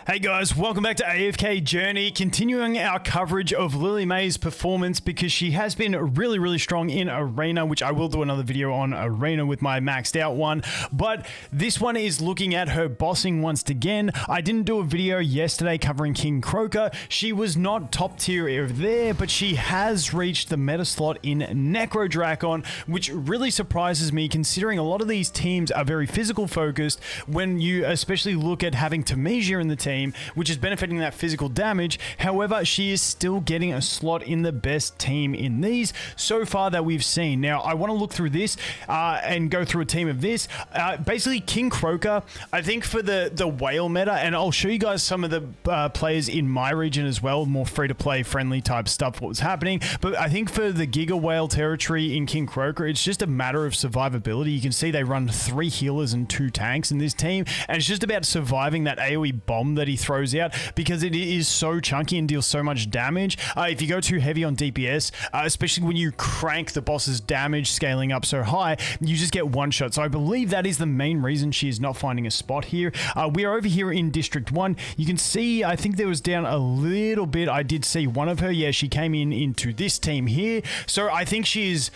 Hey guys, welcome back to AFK Journey, continuing our coverage of Lily May's performance because she has been really strong in Arena, which I will do another video on Arena with my maxed out one, but this one is looking at her bossing once again. I didn't do a video yesterday covering King Croaker. She was not top tier there, but she has reached the meta slot in NEKRODRAKON, which really surprises me considering a lot of these teams are very physical focused when you especially look at having Tamesia in the team, which is benefiting that physical damage. However, she is still getting a slot in the best team in these so far that we've seen. Now, I want to look through this and go through a team of this. Basically, King Croaker, I think for the whale meta, and I'll show you guys some of the players in my region as well, more free-to-play, friendly type stuff, what was happening. But I think for the Giga Whale territory in King Croaker, it's just a matter of survivability. You can see they run 3 healers and 2 tanks in this team, and it's just about surviving that AoE bomb that he throws out because it is so chunky and deals so much damage. If you go too heavy on DPS, especially when you crank the boss's damage scaling up so high, you just get one shot. So I believe that is the main reason she is not finding a spot here. We are over here in District 1. You can see, I think there was down a little bit. I did see one of her. Yeah, she came into this team here. So I think she is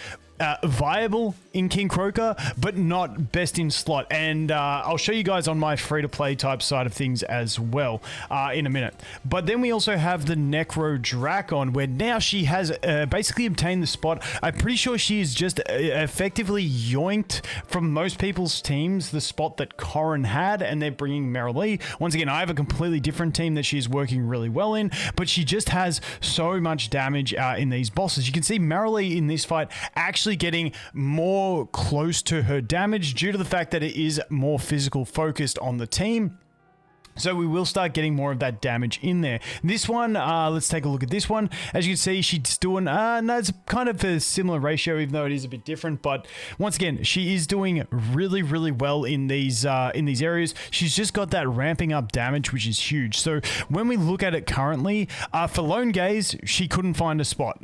viable in King Croaker, but not best in slot. And I'll show you guys on my free-to-play type side of things as well in a minute. But then we also have the NEKRODRAKON, where now she has basically obtained the spot. I'm pretty sure she is just effectively yoinked from most people's teams the spot that Corin had, and they're bringing Merrilee. Once again, I have a completely different team that she's working really well in, but she just has so much damage in these bosses. You can see Merrilee in this fight actually getting more close to her damage due to the fact that it is more physical focused on the team. So we will start getting more of that damage in there. This one, let's take a look at this one. As you can see, she's doing, no, it's kind of a similar ratio, even though it is a bit different. But once again, she is doing really well in these areas. She's just got that ramping up damage, which is huge. So when we look at it currently, for Lone Gaze, she couldn't find a spot.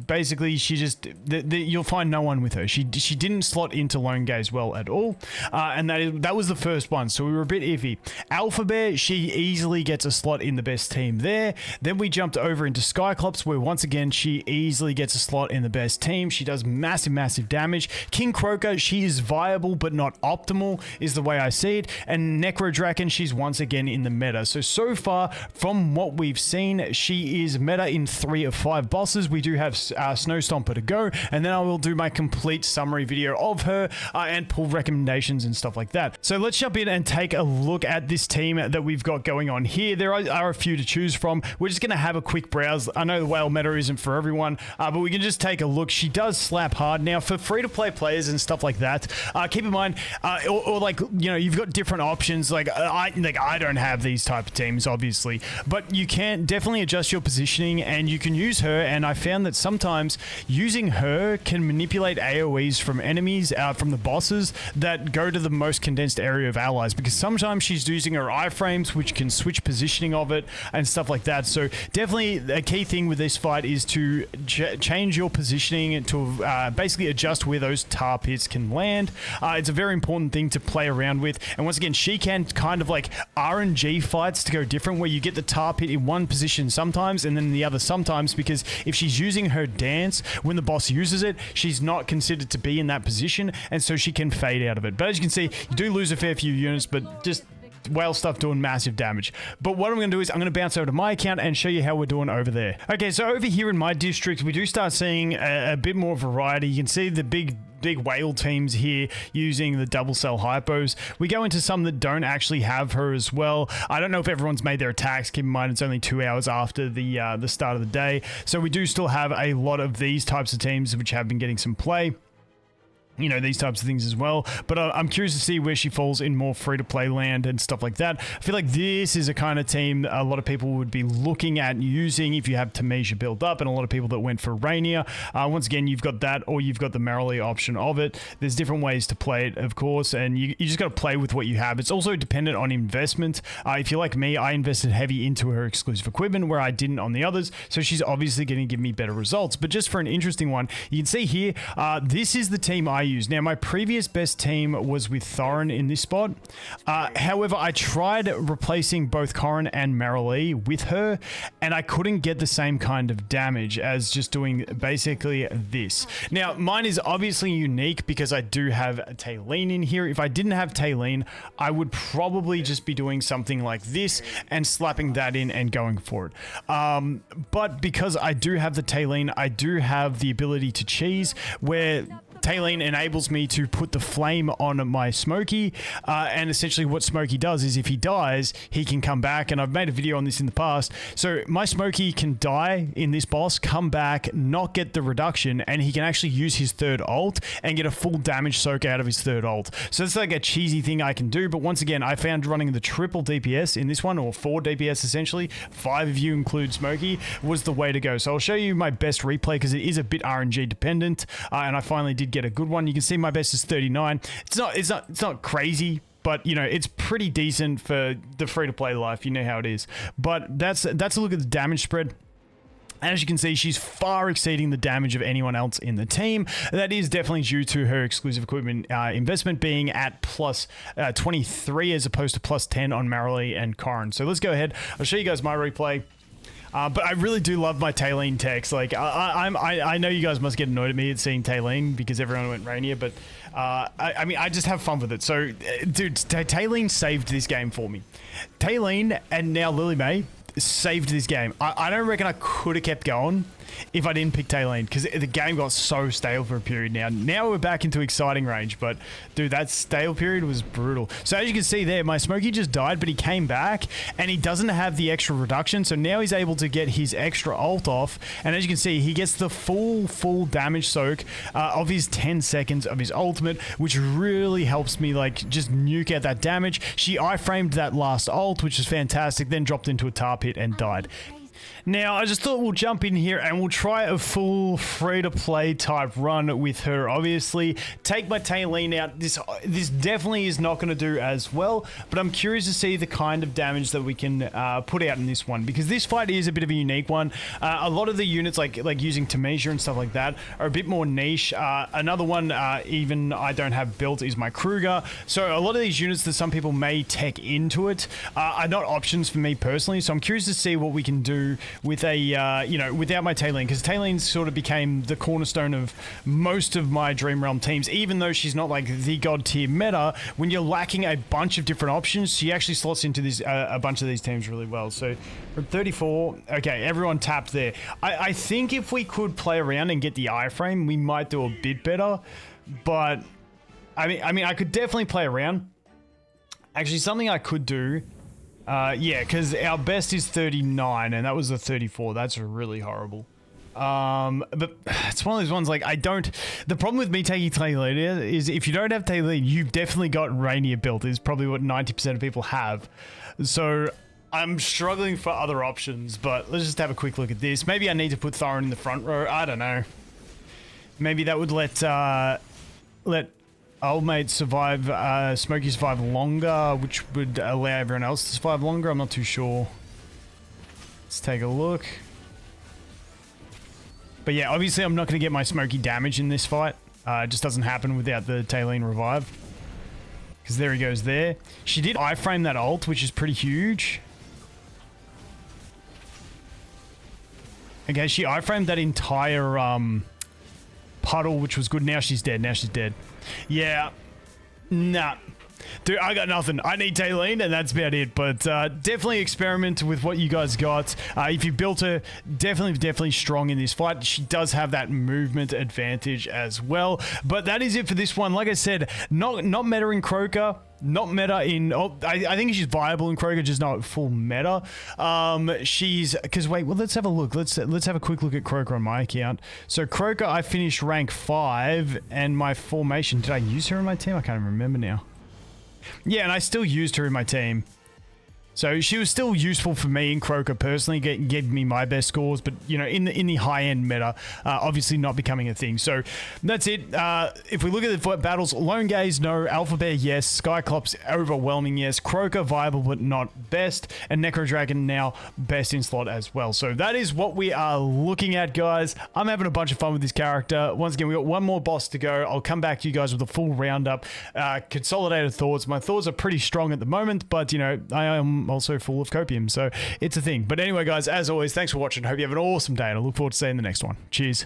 Basically, she just, you'll find no one with her. She didn't slot into Lone Gaze well at all. And that was the first one. So we were a bit iffy. Alpha Bear, she easily gets a slot in the best team there. Then we jumped over into Skyclops, where once again she easily gets a slot in the best team. She does massive damage. King Croaker, she is viable but not optimal is the way I see it. And NEKRODRAKON, she's once again in the meta. So far from what we've seen, she is meta in 3 of 5 bosses. We do have Snow Stomper to go, and then I will do my complete summary video of her and pull recommendations and stuff like that. So let's jump in and take a look at this team that we've got going on here. There are a few to choose from. We're just going to have a quick browse. I know the whale meta isn't for everyone, but we can just take a look. She does slap hard. Now, for free-to-play players and stuff like that, keep in mind, or like, you know, you've got different options. Like I don't have these type of teams, obviously, but you can definitely adjust your positioning, and you can use her. And I found that sometimes using her can manipulate AoEs from enemies, from the bosses that go to the most condensed area of allies, because sometimes she's using her iframes, which can switch positioning of it and stuff like that. So definitely a key thing with this fight is to change your positioning to basically adjust where those tar pits can land. It's a very important thing to play around with. And once again, she can kind of like RNG fights to go different, where you get the tar pit in one position sometimes and then the other sometimes, because if she's using her dance when the boss uses it, she's not considered to be in that position, and so she can fade out of it. But as you can see, you do lose a fair few units, but just whale stuff doing massive damage. But what I'm going to do is I'm going to bounce over to my account and show you how we're doing over there. Okay, so over here in my district, we do start seeing a bit more variety. You can see the big whale teams here using the double cell hypos. We go into some that don't actually have her as well. I don't know if everyone's made their attacks. Keep in mind it's only 2 hours after the start of the day, so we do still have a lot of these types of teams which have been getting some play. You know, these types of things as well. But I'm curious to see where she falls in more free-to-play land and stuff like that. I feel like this is a kind of team a lot of people would be looking at using if you have Tamesia built up, and a lot of people that went for Rainier. Once again, you've got that, or you've got the Merrilee option of it. There's different ways to play it, of course, and you just got to play with what you have. It's also dependent on investment. If you're like me, I invested heavy into her exclusive equipment, where I didn't on the others, so she's obviously going to give me better results. But just for an interesting one, you can see here, this is the team I use. Now, my previous best team was with Thorin in this spot. However, I tried replacing both Corrin and Marilee with her, and I couldn't get the same kind of damage as just doing basically this. Now, mine is obviously unique because I do have Talene in here. If I didn't have Talene, I would probably just be doing something like this and slapping that in and going for it. But because I do have the Talene, I do have the ability to cheese, where Talene enables me to put the flame on my Smokey, and essentially what Smokey does is if he dies, he can come back, and I've made a video on this in the past. So my Smokey can die in this boss, come back, not get the reduction, and he can actually use his third ult and get a full damage soak out of his third ult. So it's like a cheesy thing I can do, but once again, I found running the triple DPS in this one, or 4 DPS essentially, 5 if you include Smokey, was the way to go. So I'll show you my best replay because it is a bit RNG dependent, and I finally did get a good one. You can see my best is 39. It's not crazy, but you know, it's pretty decent for the free-to-play life. You know how it is. But that's a look at the damage spread. And as you can see, she's far exceeding the damage of anyone else in the team. That is definitely due to her exclusive equipment investment being at plus 23 as opposed to plus 10 on Marilee and Corrin. So let's go ahead. I'll show you guys my replay. But I really do love my Talene techs. Like I know you guys must get annoyed at me at seeing Talene because everyone went Rainier, but I mean, I just have fun with it. So, dude, Talene saved this game for me. Talene and now Lily May saved this game. I don't reckon I could have kept going if I didn't pick Talene, because the game got so stale for a period now. Now we're back into exciting range, but dude, that stale period was brutal. So as you can see there, my Smokey just died, but he came back and he doesn't have the extra reduction. So now he's able to get his extra ult off. And as you can see, he gets the full damage soak of his 10 seconds of his ultimate, which really helps me like just nuke out that damage. She iframed that last ult, which is fantastic, then dropped into a tar pit and died. Now, I just thought we'll jump in here and we'll try a full free-to-play type run with her, obviously. Take my Talene out. This definitely is not going to do as well, but I'm curious to see the kind of damage that we can put out in this one, because this fight is a bit of a unique one. A lot of the units, like using Tamisha and stuff like that, are a bit more niche. Another one, even I don't have built, is my Croaker. So a lot of these units that some people may tech into it are not options for me personally, so I'm curious to see what we can do with a, you know, without my Talene, because Talene sort of became the cornerstone of most of my Dream Realm teams, even though she's not like the god tier meta. When you're lacking a bunch of different options, she actually slots into this a bunch of these teams really well. So from 34, okay, everyone tapped there. I think if we could play around and get the iframe, we might do a bit better, but I mean, I could definitely play around. Actually, something I could do, yeah, because our best is 39 and that was a 34. That's really horrible. But it's one of those ones, like, the problem with me taking Talene is if you don't have Talene, you've definitely got Rainier built, is probably what 90% of people have. So I'm struggling for other options, but let's just have a quick look at this. Maybe I need to put Thorin in the front row. I don't know. Maybe that would let old mate survive, Smokey survive longer, which would allow everyone else to survive longer. I'm not too sure. Let's take a look. But yeah, obviously I'm not going to get my Smokey damage in this fight. It just doesn't happen without the Talene revive. Because there he goes there. She did iframe that ult, which is pretty huge. Okay, she iframed that entire puddle, which was good. Now she's dead. Now she's dead. Yeah. Nah. Dude, I got nothing. I need Talene, and that's about it. But definitely experiment with what you guys got. If you built her, definitely strong in this fight. She does have that movement advantage as well. But that is it for this one. Like I said, not meta in Croaker. Not meta in... Oh, I think she's viable in Croaker, just not full meta. Because wait, well, let's have a look. Let's have a quick look at Croaker on my account. So Croaker, I finished rank 5, and my formation... Did I use her in my team? I can't even remember now. Yeah, and I still used her in my team. So she was still useful for me in Croaker personally, gave me my best scores, but you know, in the high end meta, obviously not becoming a thing. So that's it. If we look at the battles, Lone Gaze, no. Alpha Bear, yes. Skyclops, overwhelming, yes. Croaker, viable but not best, and Nekrodrakon now best in slot as well. So that is what we are looking at, guys. I'm having a bunch of fun with this character. Once again, we got one more boss to go. I'll come back to you guys with a full roundup, consolidated thoughts. My thoughts are pretty strong at the moment, but you know, I am also full of copium, so it's a thing. But anyway, guys, as always, thanks for watching. Hope you have an awesome day, and I look forward to seeing the next one. Cheers.